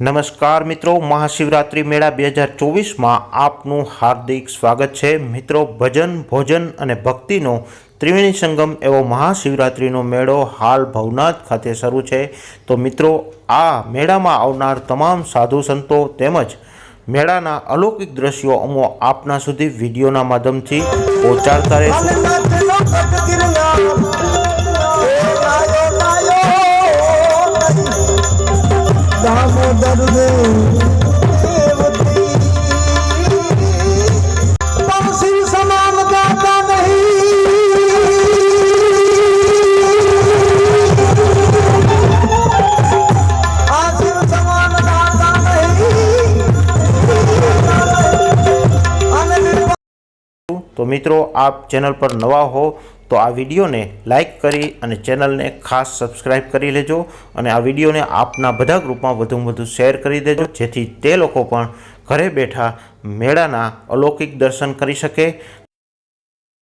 नमस्कार मित्रों, महाशिवरात्रि मेला 2024 में आपनु हार्दिक स्वागत है। मित्रों, भजन भोजन और भक्तिनो त्रिवेणी संगम एवं महाशिवरात्रिनो मेळो हाल भवनाथ खाते शुरू है। तो मित्रों, आ मेळा में आवनार तमाम साधु संतो तेमज मेळाना अलौकिक दृश्यों अमो आपना सुधी विडियोना माध्यमथी पहोंचाडता रहेशुं। तो मित्रों, आप चैनल पर नवा हो तो आ विडियो ने लाइक करी अने चैनल ने खास सब्सक्राइब करी लेजो अने आ विडियो ने आपना बधा ग्रुप में वधु वधु शेर करी देजो, जेथी ते लोको पण घरे बैठा मेळाना अलौकिक दर्शन करी सके।